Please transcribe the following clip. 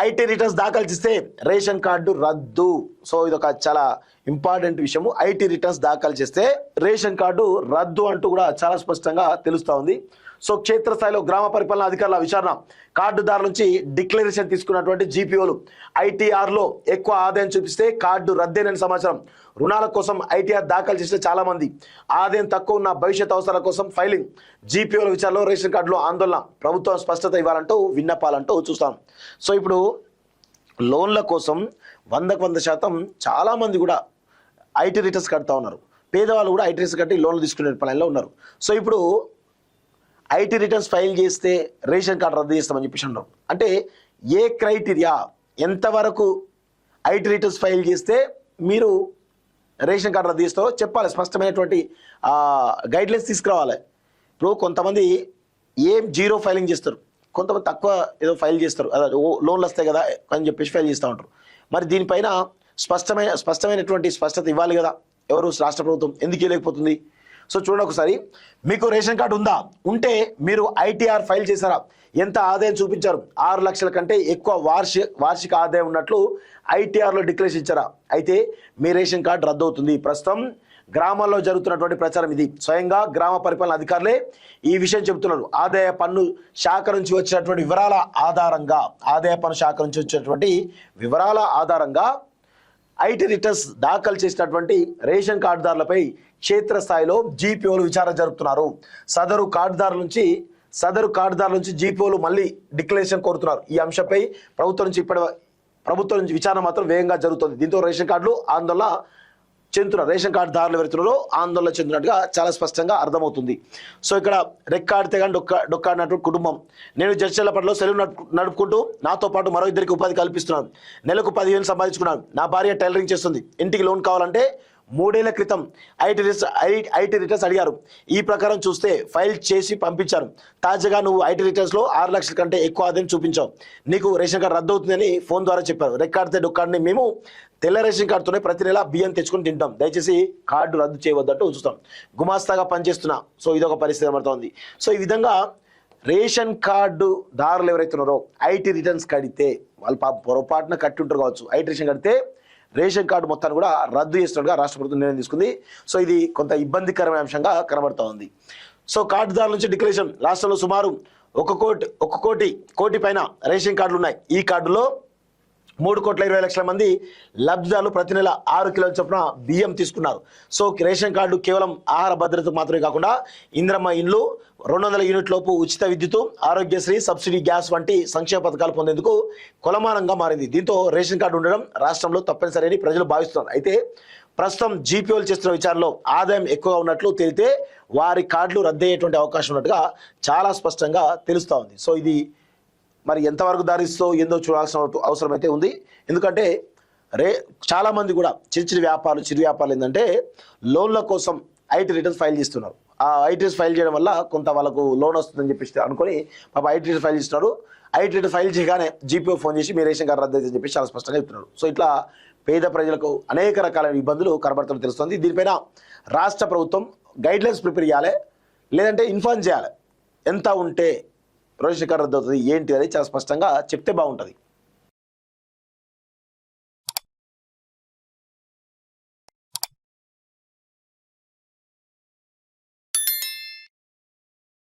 IT returns దాఖలు చేస్తే ration card రద్దు. సో ఇది ఒక చాలా ఇంపార్టెంట్ విషయము. ఐటీ రిటర్న్స్ దాఖలు చేస్తే రేషన్ కార్డు రద్దు అంటూ కూడా చాలా స్పష్టంగా తెలుస్తా ఉంది. సో క్షేత్రస్థాయిలో గ్రామ పరిపాలన అధికారుల విచారణ, కార్డుదారుల నుంచి డిక్లరేషన్ తీసుకున్నటువంటి జీపీఓలు ఐటీఆర్లో ఎక్కువ ఆదాయం చూపిస్తే కార్డు రద్దేనని సమాచారం. రుణాల కోసం ఐటీఆర్ దాఖలు చేసిన చాలా మంది ఆదాయం తక్కువ ఉన్న భవిష్యత్ అవసరాల కోసం ఫైలింగ్. జీపీఓల విచారణలో రేషన్ కార్డులో ఆందోళన, ప్రభుత్వం స్పష్టత ఇవ్వాలంటూ విన్నపాలంటూ చూస్తాం. సో ఇప్పుడు లోన్ల కోసం 100% చాలా మంది కూడా ఐటీ రిటర్న్స్ కడతా ఉన్నారు. పేదవాళ్ళు కూడా ఐటీ రిటర్న్స్ కట్టి లోన్లు తీసుకునే పనిలో ఉన్నారు. సో ఇప్పుడు ఐటీ రిటర్న్స్ ఫైల్ చేస్తే రేషన్ కార్డు రద్దు చేస్తామని చెప్పేసి అన్నారు. అంటే ఏ క్రైటీరియా, ఎంతవరకు ఐటీ రిటర్న్స్ ఫైల్ చేస్తే మీరు రేషన్ కార్డు రద్దు చేస్తారో చెప్పాలి. స్పష్టమైనటువంటి గైడ్లైన్స్ తీసుకురావాలి. ఇప్పుడు కొంతమంది ఏం జీరో ఫైలింగ్ చేస్తారు, కొంతమంది తక్కువ ఏదో ఫైల్ చేస్తారు, అదే లోన్లు వస్తాయి కదా అని చెప్పేసి ఫైల్ చేస్తూ ఉంటారు. మరి దీనిపైన స్పష్టమైనటువంటి స్పష్టత ఇవ్వాలి కదా ఎవరు, రాష్ట్ర ప్రభుత్వం ఎందుకు ఇవ్వలేకపోతుంది? సో చూడండి ఒకసారి, మీకు రేషన్ కార్డు ఉందా, ఉంటే మీరు ఐటీఆర్ ఫైల్ చేశారా, ఎంత ఆదాయం చూపించారు, 6 లక్షల కంటే ఎక్కువ వార్షిక ఆదాయం ఉన్నట్లు ఐటీఆర్లో డిక్లరేషన్ ఇచ్చారా, అయితే మీ రేషన్ కార్డు రద్దు అవుతుంది. ప్రస్తుతం గ్రామాల్లో జరుగుతున్నటువంటి ప్రచారం ఇది. స్వయంగా గ్రామ పరిపాలన అధికారులే ఈ విషయం చెబుతున్నారు. ఆదాయ పన్ను శాఖ నుంచి వచ్చినటువంటి వివరాల ఆధారంగా ఐటీ రిటర్న్స్ దాఖలు చేసినటువంటి రేషన్ కార్డుదారులపై క్షేత్రస్థాయిలో జీపీఓలు విచారణ జరుపుతున్నారు. సదరు కార్డుదారుల నుంచి జీపీఓలు మళ్ళీ డిక్లరేషన్ కోరుతున్నారు. ఈ అంశంపై ప్రభుత్వం నుంచి విచారణ మాత్రం వేగంగా జరుగుతుంది. దీంతో రేషన్ కార్డుదారులు ఎవరుతున్నారో ఆందోళన చెందినట్టుగా చాలా స్పష్టంగా అర్థమవుతుంది. సో ఇక్కడ రెక్కాడితే కానీ డొక్కాడినటువంటి కుటుంబం. నేను జడ్చర్లపట్లలో సెలవు నడుపుకుంటూ నాతో పాటు మరో 2 ఉపాధి కల్పిస్తున్నాను. నెలకు 10,000 సంపాదించుకున్నాను. నా భార్య టైలరింగ్ చేస్తుంది. ఇంటికి లోన్ కావాలంటే 3 ఏళ్ల క్రితం ఐటీ రిటర్న్స్ అడిగారు. ఈ ప్రకారం చూస్తే ఫైల్ చేసి పంపించారు. తాజాగా నువ్వు ఐటీ రిటర్న్స్లో 6 లక్షల కంటే ఎక్కువ ఆదాయం చూపించావు. నీకు రేషన్ కార్డు రద్దు అవుతుందని ఫోన్ ద్వారా చెప్పారు. రెక్కాడితే డొక్కాడిని మేము తెల్ల రేషన్ కార్డుతోనే ప్రతి నెల బియ్యం తెచ్చుకొని తింటాం. దయచేసి కార్డు రద్దు చేయవద్దంటూ చూస్తాం. గుమాస్తాగా పనిచేస్తున్నా. సో ఇదొక పరిస్థితి కనబడుతోంది. సో ఈ విధంగా రేషన్ కార్డు దారులు ఎవరైతే ఉన్నారో ఐటీ రిటర్న్స్ కడితే వాళ్ళు పొరపాటున కట్టి ఉంటారు కావచ్చు. ఐటీ రిటర్న్ కడితే రేషన్ కార్డు మొత్తాన్ని కూడా రద్దు చేస్తున్నట్టుగా రాష్ట్ర ప్రభుత్వం నిర్ణయం తీసుకుంది. సో ఇది కొంత ఇబ్బందికరమైన అంశంగా కనబడుతూ ఉంది. సో కార్డుదారుల నుంచి డిక్లరేషన్. రాష్ట్రంలో సుమారు 1 కోటి పైన రేషన్ కార్డులు ఉన్నాయి. ఈ కార్డులో 3,20,00,000 మంది లబ్ధిదారులు ప్రతి నెల 6 కిలోల చొప్పున బియ్యం తీసుకున్నారు. సో రేషన్ కార్డు కేవలం ఆహార భద్రతకు మాత్రమే కాకుండా ఇంద్రమ్మ ఇండ్లు, 200 యూనిట్ లోపు ఉచిత విద్యుత్, ఆరోగ్యశ్రీ, సబ్సిడీ గ్యాస్ వంటి సంక్షేమ పథకాలు పొందేందుకు కొలమానంగా మారింది. దీంతో రేషన్ కార్డు ఉండడం రాష్ట్రంలో తప్పనిసరి అని ప్రజలు భావిస్తున్నారు. అయితే ప్రస్తుతం జీపీఓలు చేస్తున్న విచారణలో ఆదాయం ఎక్కువగా ఉన్నట్లు తేలితే వారి కార్డులు రద్దయ్యేటువంటి అవకాశం ఉన్నట్టుగా చాలా స్పష్టంగా తెలుస్తూ ఉంది. సో ఇది మరి ఎంతవరకు దారిస్తో ఏందో చూడాల్సిన అవసరం అయితే ఉంది. ఎందుకంటే చాలా మంది కూడా చిరు వ్యాపారులు ఏంటంటే లోన్ల కోసం ఐటీ రిటర్న్స్ ఫైల్ చేస్తున్నారు. ఆ ఐటీ రిటర్న్స్ ఫైల్ చేయడం వల్ల కొంత వాళ్ళకు లోన్ వస్తుందని చెప్పేసి అనుకొని ఐటీ రిటర్న్స్ ఫైల్ చేస్తున్నారు. ఐటీ రిటర్న్స్ ఫైల్ చేయగానే జీపీఓ ఫోన్ చేసి మీ రేషన్ కార్డు రద్దు అని చెప్పి చాలా స్పష్టంగా చెప్తున్నారు. సో ఇట్లా పేద ప్రజలకు అనేక రకాలైన ఇబ్బందులు కనబడుతున్నట్టు తెలుస్తుంది. దీనిపైన రాష్ట్ర ప్రభుత్వం గైడ్లైన్స్ ప్రిపేర్ చేయాలి, లేదంటే ఇన్ఫార్మ్ చేయాలి. ఎంత ఉంటే రేషన్ కార్డు రద్దు అవుతుంది ఏంటి అనేది చాలా స్పష్టంగా చెప్తే బాగుంటుంది.